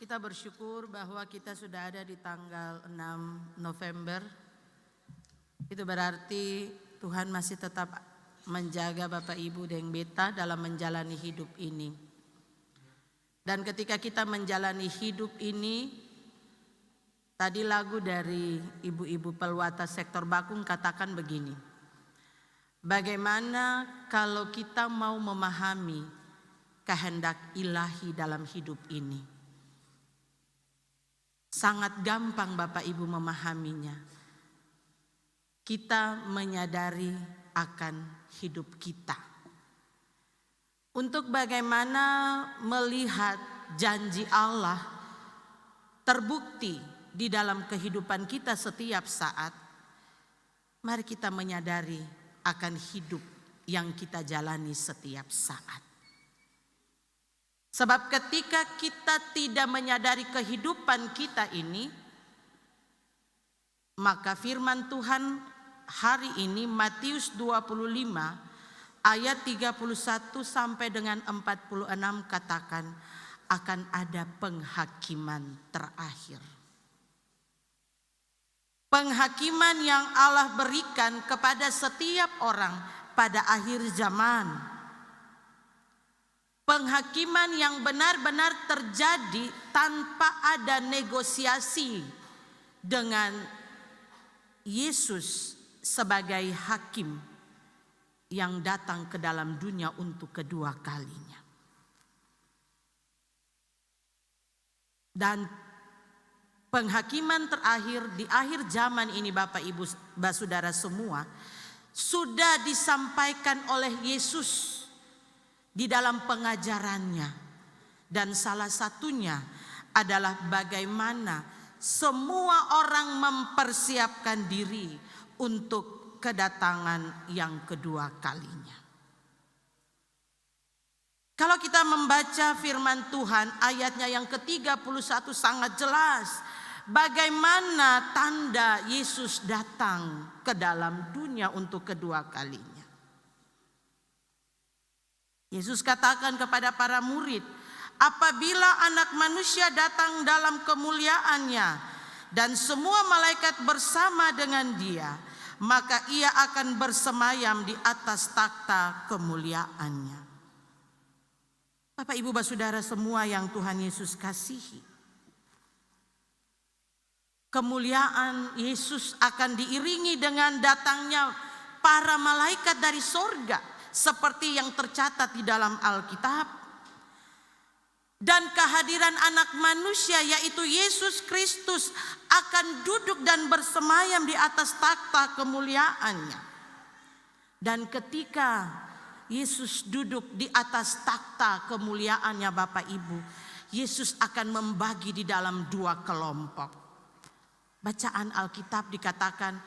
Kita bersyukur bahwa kita sudah ada di tanggal 6 November. Itu berarti Tuhan masih tetap menjaga Bapak Ibu dan Beta dalam menjalani hidup ini. Dan ketika kita menjalani hidup ini, tadi lagu dari ibu-ibu peluata sektor Bakung katakan begini. Bagaimana kalau kita mau memahami kehendak ilahi dalam hidup ini? Sangat gampang Bapak Ibu memahaminya. Kita menyadari akan hidup kita. Untuk bagaimana melihat janji Allah terbukti di dalam kehidupan kita setiap saat, mari kita menyadari akan hidup yang kita jalani setiap saat. Sebab ketika kita tidak menyadari kehidupan kita ini, maka firman Tuhan hari ini Matius 25 ayat 31 sampai dengan 46 katakan akan ada penghakiman terakhir. Penghakiman yang Allah berikan kepada setiap orang pada akhir zaman. Penghakiman yang benar-benar terjadi tanpa ada negosiasi dengan Yesus sebagai hakim yang datang ke dalam dunia untuk kedua kalinya. Dan penghakiman terakhir di akhir zaman ini Bapak Ibu Saudara semua sudah disampaikan oleh Yesus di dalam pengajarannya, dan salah satunya adalah bagaimana semua orang mempersiapkan diri untuk kedatangan yang kedua kalinya. Kalau kita membaca firman Tuhan ayatnya yang ke-31 sangat jelas bagaimana tanda Yesus datang ke dalam dunia untuk kedua kalinya. Yesus katakan kepada para murid, apabila anak manusia datang dalam kemuliaannya dan semua malaikat bersama dengan dia, maka ia akan bersemayam di atas takhta kemuliaannya. Bapak Ibu Saudara semua yang Tuhan Yesus kasihi, kemuliaan Yesus akan diiringi dengan datangnya para malaikat dari sorga, seperti yang tercatat di dalam Alkitab. Dan kehadiran anak manusia yaitu Yesus Kristus akan duduk dan bersemayam di atas takhta kemuliaannya. Dan ketika Yesus duduk di atas takhta kemuliaannya Bapak Ibu, Yesus akan membagi di dalam dua kelompok. Bacaan Alkitab dikatakan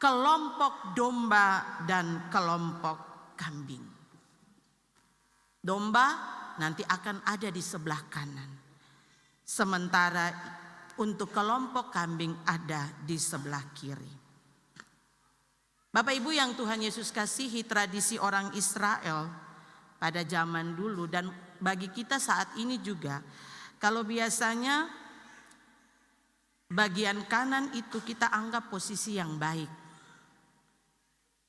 kelompok domba dan kelompok kambing. Domba nanti akan ada di sebelah kanan, sementara untuk kelompok kambing ada di sebelah kiri. Bapak Ibu yang Tuhan Yesus kasihi, tradisi orang Israel pada zaman dulu dan bagi kita saat ini juga, kalau biasanya bagian kanan itu kita anggap posisi yang baik.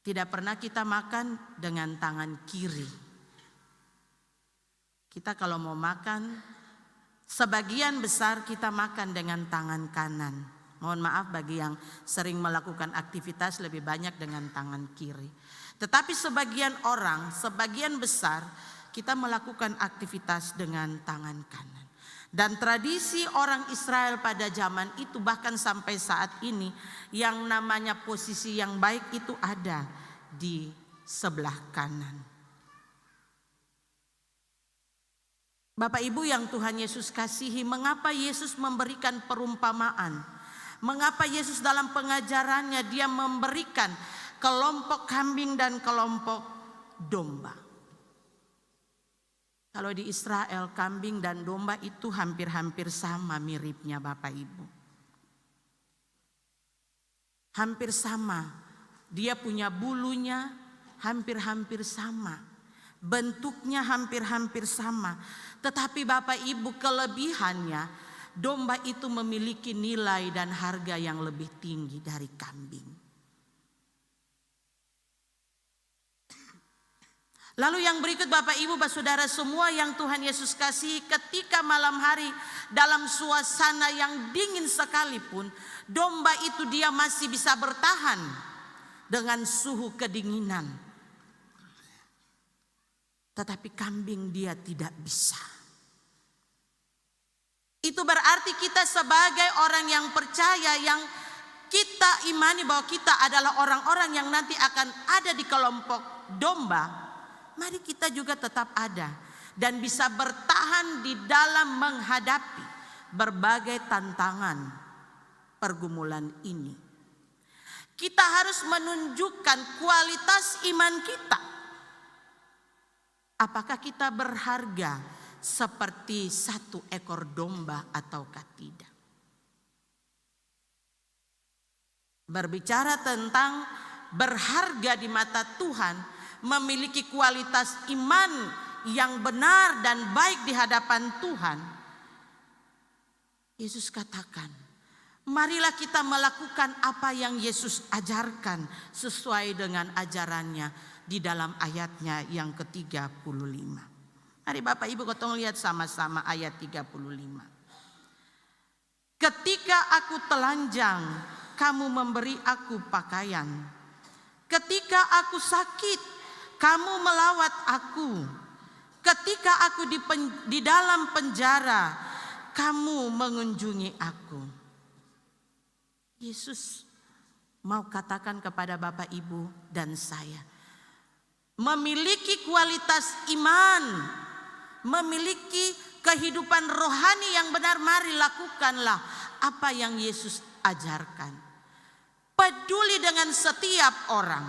Tidak pernah kita makan dengan tangan kiri. Kita kalau mau makan, sebagian besar kita makan dengan tangan kanan. Mohon maaf bagi yang sering melakukan aktivitas lebih banyak dengan tangan kiri. Tetapi sebagian orang, sebagian besar kita melakukan aktivitas dengan tangan kanan. Dan tradisi orang Israel pada zaman itu bahkan sampai saat ini yang namanya posisi yang baik itu ada di sebelah kanan. Bapak Ibu yang Tuhan Yesus kasihi, mengapa Yesus memberikan perumpamaan? Mengapa Yesus dalam pengajarannya dia memberikan kelompok kambing dan kelompok domba? Kalau di Israel kambing dan domba itu hampir-hampir sama miripnya Bapak Ibu. Hampir sama. Dia punya bulunya hampir-hampir sama. Bentuknya hampir-hampir sama. Tetapi Bapak Ibu kelebihannya domba itu memiliki nilai dan harga yang lebih tinggi dari kambing. Lalu yang berikut Bapak Ibu Saudara semua yang Tuhan Yesus kasihi, ketika malam hari dalam suasana yang dingin sekalipun, domba itu dia masih bisa bertahan dengan suhu kedinginan. Tetapi kambing dia tidak bisa. Itu berarti kita sebagai orang yang percaya, yang kita imani bahwa kita adalah orang-orang yang nanti akan ada di kelompok domba. Mari kita juga tetap ada dan bisa bertahan di dalam menghadapi berbagai tantangan pergumulan ini. Kita harus menunjukkan kualitas iman kita. Apakah kita berharga seperti satu ekor domba ataukah tidak? Berbicara tentang berharga di mata Tuhan, memiliki kualitas iman yang benar dan baik di hadapan Tuhan. Yesus katakan, marilah kita melakukan apa yang Yesus ajarkan sesuai dengan ajarannya di dalam ayatnya yang ke-35. Mari Bapak Ibu kita lihat sama-sama ayat 35. Ketika aku telanjang, kamu memberi aku pakaian. Ketika aku sakit, kamu melawat aku. Ketika aku di dalam penjara, kamu mengunjungi aku. Yesus mau katakan kepada Bapak Ibu dan saya, memiliki kualitas iman, memiliki kehidupan rohani yang benar, mari lakukanlah apa yang Yesus ajarkan. Peduli dengan setiap orang.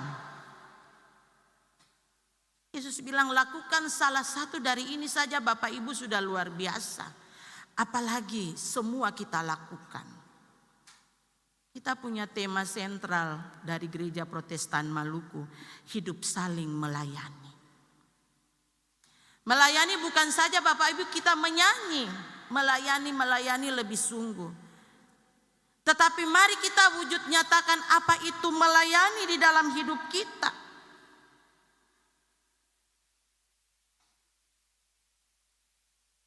Yesus bilang lakukan salah satu dari ini saja Bapak Ibu sudah luar biasa. Apalagi semua kita lakukan. Kita punya tema sentral dari Gereja Protestan Maluku, hidup saling melayani. Melayani bukan saja Bapak Ibu kita menyanyi, melayani lebih sungguh. Tetapi mari kita wujud nyatakan apa itu melayani di dalam hidup kita.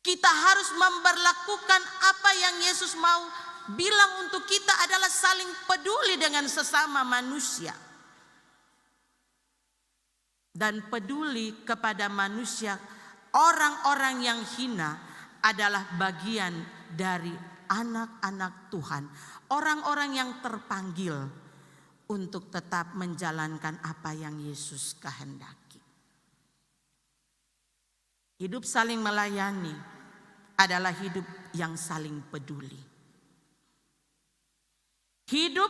Kita harus memberlakukan apa yang Yesus mau bilang untuk kita adalah saling peduli dengan sesama manusia. Dan peduli kepada manusia, orang-orang yang hina adalah bagian dari anak-anak Tuhan. Orang-orang yang terpanggil untuk tetap menjalankan apa yang Yesus kehendaki. Hidup saling melayani adalah hidup yang saling peduli. Hidup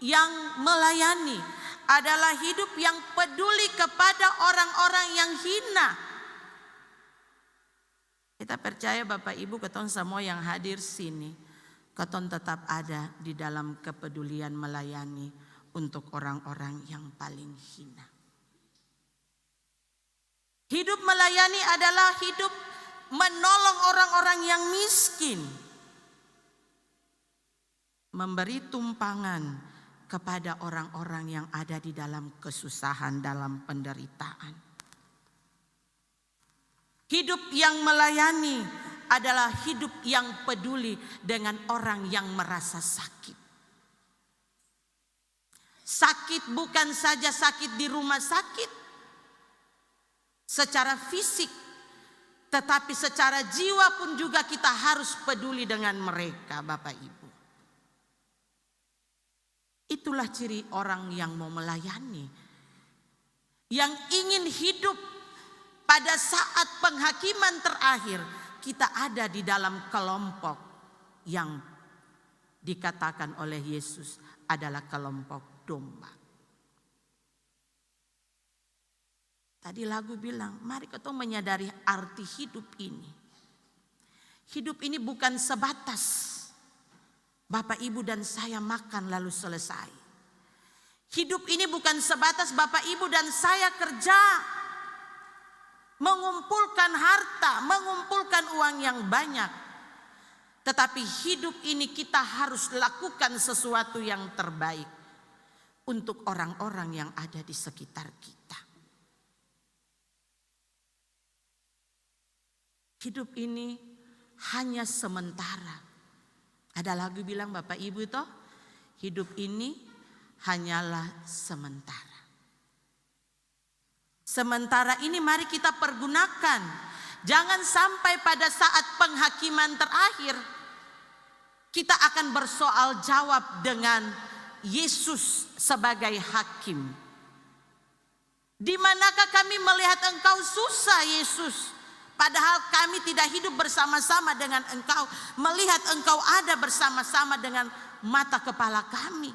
yang melayani adalah hidup yang peduli kepada orang-orang yang hina. Kita percaya Bapak Ibu keton semua yang hadir sini, keton tetap ada di dalam kepedulian melayani untuk orang-orang yang paling hina. Hidup melayani adalah hidup menolong orang-orang yang miskin. Memberi tumpangan kepada orang-orang yang ada di dalam kesusahan, dalam penderitaan. Hidup yang melayani adalah hidup yang peduli dengan orang yang merasa sakit. Sakit bukan saja sakit di rumah sakit, secara fisik, tetapi secara jiwa pun juga kita harus peduli dengan mereka Bapak Ibu. Itulah ciri orang yang mau melayani. Yang ingin hidup pada saat penghakiman terakhir, kita ada di dalam kelompok yang dikatakan oleh Yesus adalah kelompok domba. Tadi lagu bilang, mari kita menyadari arti hidup ini. Hidup ini bukan sebatas Bapak Ibu dan saya makan lalu selesai. Hidup ini bukan sebatas Bapak Ibu dan saya kerja, mengumpulkan harta, mengumpulkan uang yang banyak. Tetapi hidup ini kita harus lakukan sesuatu yang terbaik untuk orang-orang yang ada di sekitar kita. Hidup ini hanya sementara. Ada lagu bilang Bapak Ibu toh, hidup ini hanyalah sementara. Sementara ini mari kita pergunakan. Jangan sampai pada saat penghakiman terakhir kita akan bersoal jawab dengan Yesus sebagai hakim. Di manakah kami melihat Engkau susah, Yesus? Padahal kami tidak hidup bersama-sama dengan Engkau, melihat Engkau ada bersama-sama dengan mata kepala kami.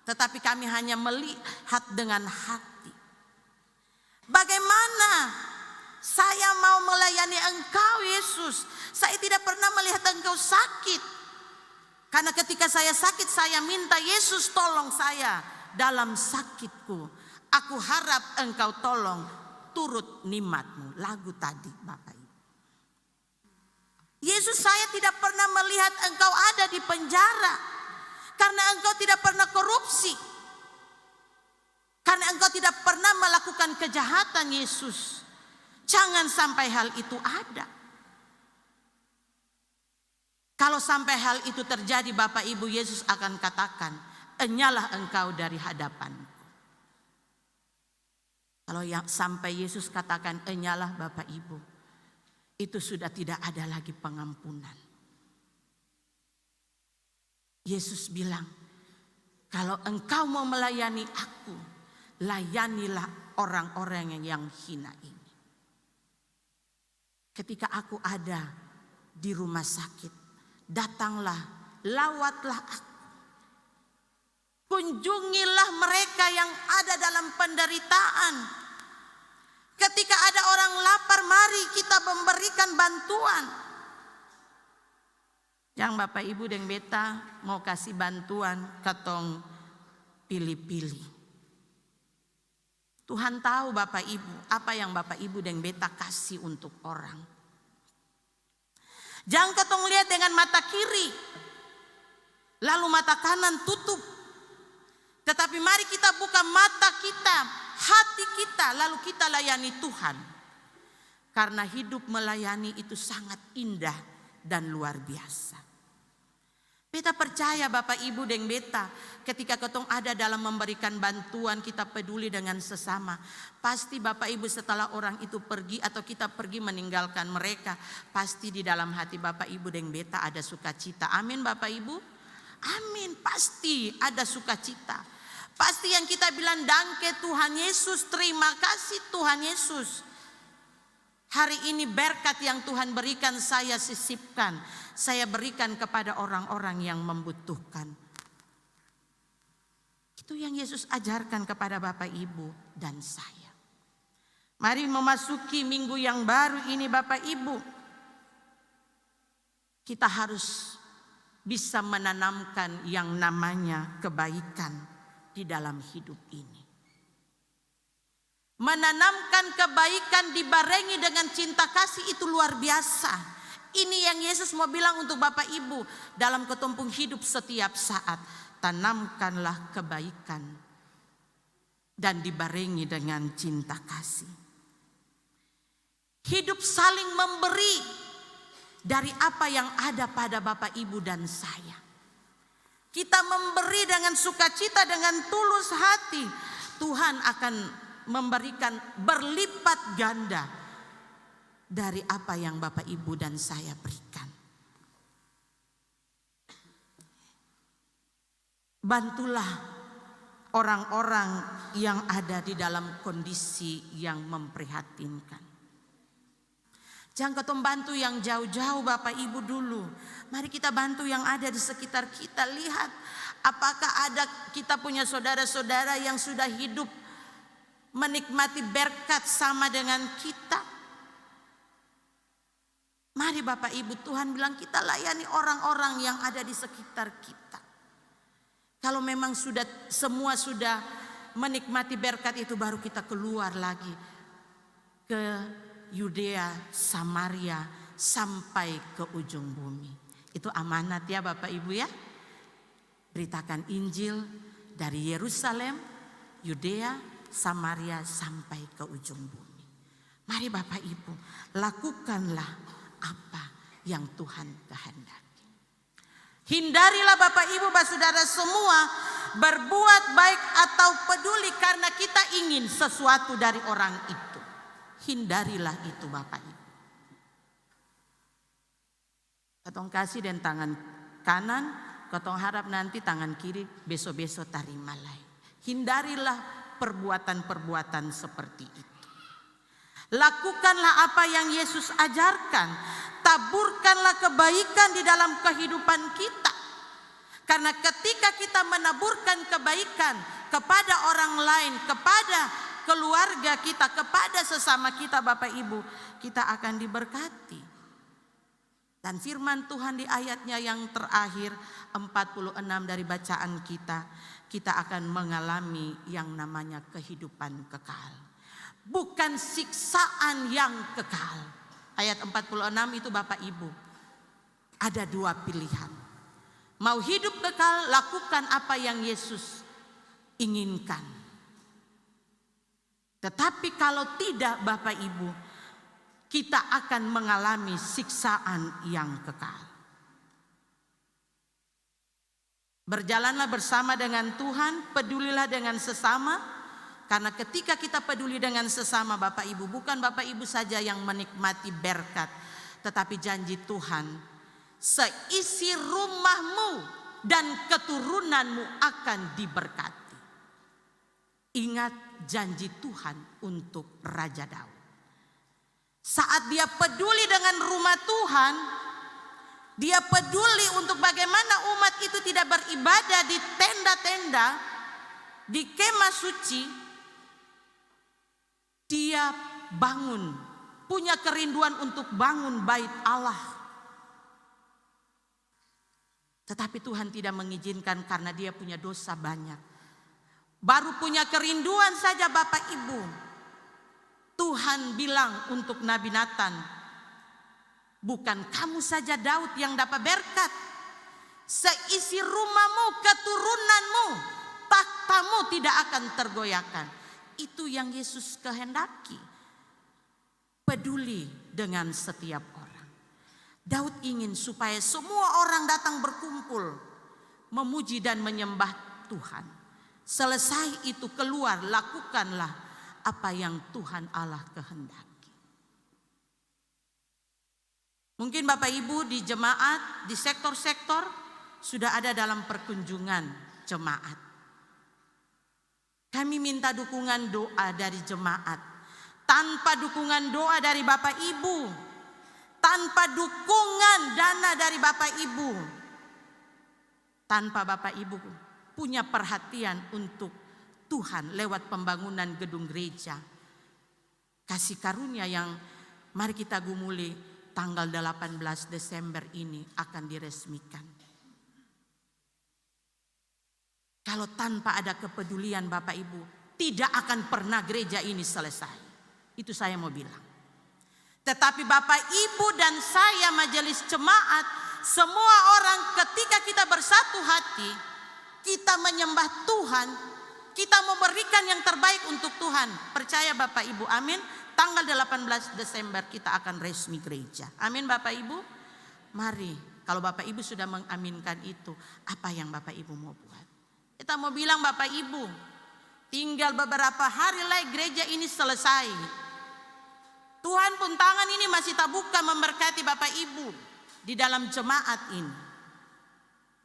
Tetapi kami hanya melihat dengan hati. Bagaimana saya mau melayani Engkau, Yesus? Saya tidak pernah melihat Engkau sakit. Karena ketika saya sakit, saya minta Yesus tolong saya dalam sakitku. Aku harap Engkau tolong turut nikmat-Mu. Lagu tadi Bapak Ibu. Yesus, saya tidak pernah melihat Engkau ada di penjara. Karena Engkau tidak pernah korupsi. Karena Engkau tidak pernah melakukan kejahatan, Yesus. Jangan sampai hal itu ada. Kalau sampai hal itu terjadi, Bapak Ibu, Yesus akan katakan, enyalah engkau dari hadapanku. Kalau sampai Yesus katakan enyalah Bapak Ibu, itu sudah tidak ada lagi pengampunan. Yesus bilang, kalau engkau mau melayani aku, layanilah orang-orang yang hina ini. Ketika aku ada di rumah sakit, datanglah, lawatlah aku. Kunjungilah mereka yang ada dalam penderitaan. Ketika ada orang lapar, mari kita memberikan bantuan. Yang Bapak Ibu deng beta mau kasih bantuan, katong pilih-pilih. Tuhan tahu Bapak Ibu, apa yang Bapak Ibu dan beta kasih untuk orang. Jangan ketong lihat dengan mata kiri, lalu mata kanan tutup. Tetapi mari kita buka mata kita, hati kita, lalu kita layani Tuhan. Karena hidup melayani itu sangat indah dan luar biasa. Beta percaya Bapak Ibu dan beta, ketika ketong ada dalam memberikan bantuan, kita peduli dengan sesama. Pasti Bapak Ibu setelah orang itu pergi atau kita pergi meninggalkan mereka, pasti di dalam hati Bapak Ibu dan beta ada sukacita. Amin Bapak Ibu? Amin, pasti ada sukacita. Pasti yang kita bilang danke Tuhan Yesus, terima kasih Tuhan Yesus. Hari ini berkat yang Tuhan berikan saya sisipkan. Saya berikan kepada orang-orang yang membutuhkan. Itu yang Yesus ajarkan kepada Bapak Ibu dan saya. Mari memasuki minggu yang baru ini Bapak Ibu. Kita harus bisa menanamkan yang namanya kebaikan di dalam hidup ini. Menanamkan kebaikan dibarengi dengan cinta kasih itu luar biasa. Ini yang Yesus mau bilang untuk Bapak Ibu dalam ketumpung hidup setiap saat. Tanamkanlah kebaikan dan dibarengi dengan cinta kasih. Hidup saling memberi dari apa yang ada pada Bapak Ibu dan saya. Kita memberi dengan sukacita, dengan tulus hati. Tuhan akan memberikan berlipat ganda dari apa yang Bapak Ibu dan saya berikan. Bantulah orang-orang yang ada di dalam kondisi yang memprihatinkan. Jangan ketemu bantu yang jauh-jauh Bapak Ibu dulu. Mari kita bantu yang ada di sekitar kita. Lihat apakah ada kita punya saudara-saudara yang sudah hidup menikmati berkat sama dengan kita. Mari Bapak Ibu, Tuhan bilang kita layani orang-orang yang ada di sekitar kita. Kalau memang semua sudah menikmati berkat itu, baru kita keluar lagi ke Yudea, Samaria, sampai ke ujung bumi. Itu amanat ya Bapak Ibu ya. Beritakan Injil dari Yerusalem, Yudea, Samaria sampai ke ujung bumi. Mari Bapak Ibu, lakukanlah apa yang Tuhan kehendaki. Hindarilah Bapak Ibu, saudara semua berbuat baik atau peduli karena kita ingin sesuatu dari orang itu. Hindarilah itu Bapak Ibu. Katong kasih dan tangan kanan, katong harap nanti tangan kiri besok-besok tarima lagi. Hindarilah perbuatan-perbuatan seperti itu. Lakukanlah apa yang Yesus ajarkan. Taburkanlah kebaikan di dalam kehidupan kita. Karena ketika kita menaburkan kebaikan kepada orang lain, kepada keluarga kita, kepada sesama kita Bapak Ibu, kita akan diberkati. Dan firman Tuhan di ayatnya yang terakhir 46 dari bacaan kita akan mengalami yang namanya kehidupan kekal. Bukan siksaan yang kekal. Ayat 46 itu Bapak Ibu, ada dua pilihan. Mau hidup kekal, lakukan apa yang Yesus inginkan. Tetapi kalau tidak Bapak Ibu, kita akan mengalami siksaan yang kekal. Berjalanlah bersama dengan Tuhan, pedulilah dengan sesama. Karena ketika kita peduli dengan sesama Bapak Ibu, bukan Bapak Ibu saja yang menikmati berkat, tetapi janji Tuhan, seisi rumahmu dan keturunanmu akan diberkati. Ingat janji Tuhan untuk Raja Daud. Saat dia peduli dengan rumah Tuhan, dia peduli untuk bagaimana umat itu tidak beribadah di tenda-tenda, di kemah suci. Dia bangun, punya kerinduan untuk bangun bait Allah. Tetapi Tuhan tidak mengizinkan karena dia punya dosa banyak. Baru punya kerinduan saja Bapak Ibu. Tuhan bilang untuk Nabi Nathan, bukan kamu saja Daud yang dapat berkat. Seisi rumahmu, keturunanmu, takhtamu tidak akan tergoyahkan. Itu yang Yesus kehendaki. Peduli dengan setiap orang. Daud ingin supaya semua orang datang berkumpul, memuji dan menyembah Tuhan. Selesai itu keluar, lakukanlah apa yang Tuhan Allah kehendaki. Mungkin Bapak Ibu di jemaat, di sektor-sektor sudah ada dalam perkunjungan jemaat. Kami minta dukungan doa dari jemaat. Tanpa dukungan doa dari Bapak Ibu, tanpa dukungan dana dari Bapak Ibu, tanpa Bapak Ibu punya perhatian untuk Tuhan lewat pembangunan gedung gereja, kasih karunia yang mari kita gumuli tanggal 18 Desember ini akan diresmikan. Kalau tanpa ada kepedulian Bapak Ibu, tidak akan pernah gereja ini selesai. Itu saya mau bilang. Tetapi Bapak Ibu dan saya majelis jemaat, semua orang ketika kita bersatu hati, kita menyembah Tuhan, kita memberikan yang terbaik untuk Tuhan. Percaya Bapak Ibu, amin. Tanggal 18 Desember kita akan resmi gereja. Amin Bapak Ibu. Mari, kalau Bapak Ibu sudah mengaminkan itu, apa yang Bapak Ibu mau buat? Kita mau bilang Bapak Ibu, tinggal beberapa hari lagi gereja ini selesai. Tuhan pun tangan ini masih tak buka memberkati Bapak Ibu di dalam jemaat ini.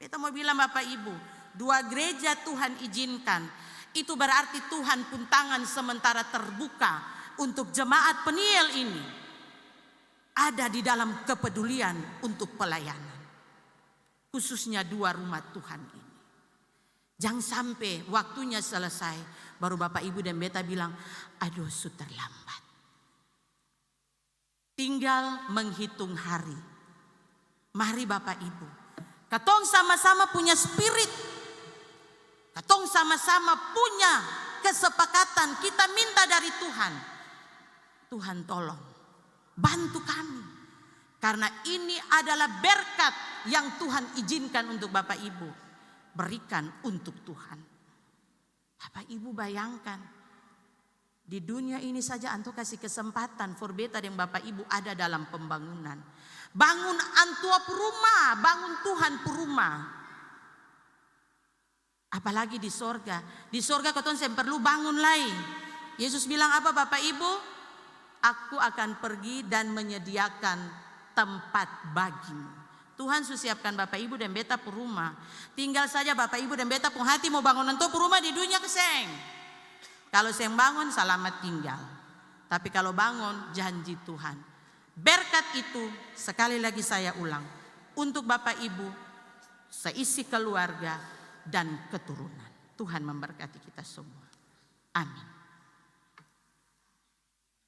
Kita mau bilang Bapak Ibu, 2 gereja Tuhan izinkan. Itu berarti Tuhan pun tangan sementara terbuka untuk jemaat Peniel ini. Ada di dalam kepedulian untuk pelayanan. Khususnya 2 rumah Tuhan ini. Jangan sampai waktunya selesai, baru Bapak Ibu dan Beta bilang, aduh sudah terlambat. Tinggal menghitung hari. Mari Bapak Ibu, katong sama-sama punya spirit. Katong sama-sama punya kesepakatan, kita minta dari Tuhan. Tuhan tolong, bantu kami. Karena ini adalah berkat yang Tuhan izinkan untuk Bapak Ibu. Berikan untuk Tuhan. Bapak Ibu bayangkan. Di dunia ini saja anto kasih kesempatan for beta yang Bapak Ibu ada dalam pembangunan. Bangun antua perumah, bangun Tuhan perumah. Apalagi di sorga. Di sorga kau saya perlu bangun lagi. Yesus bilang apa Bapak Ibu? Aku akan pergi dan menyediakan tempat bagimu. Tuhan siapkan Bapak Ibu dan beta perumah. Tinggal saja Bapak Ibu dan beta pun hati mau bangun antua perumah di dunia keseng. Kalau saya bangun selamat tinggal. Tapi kalau bangun janji Tuhan. Berkat itu sekali lagi saya ulang. Untuk Bapak Ibu, seisi keluarga dan keturunan. Tuhan memberkati kita semua. Amin.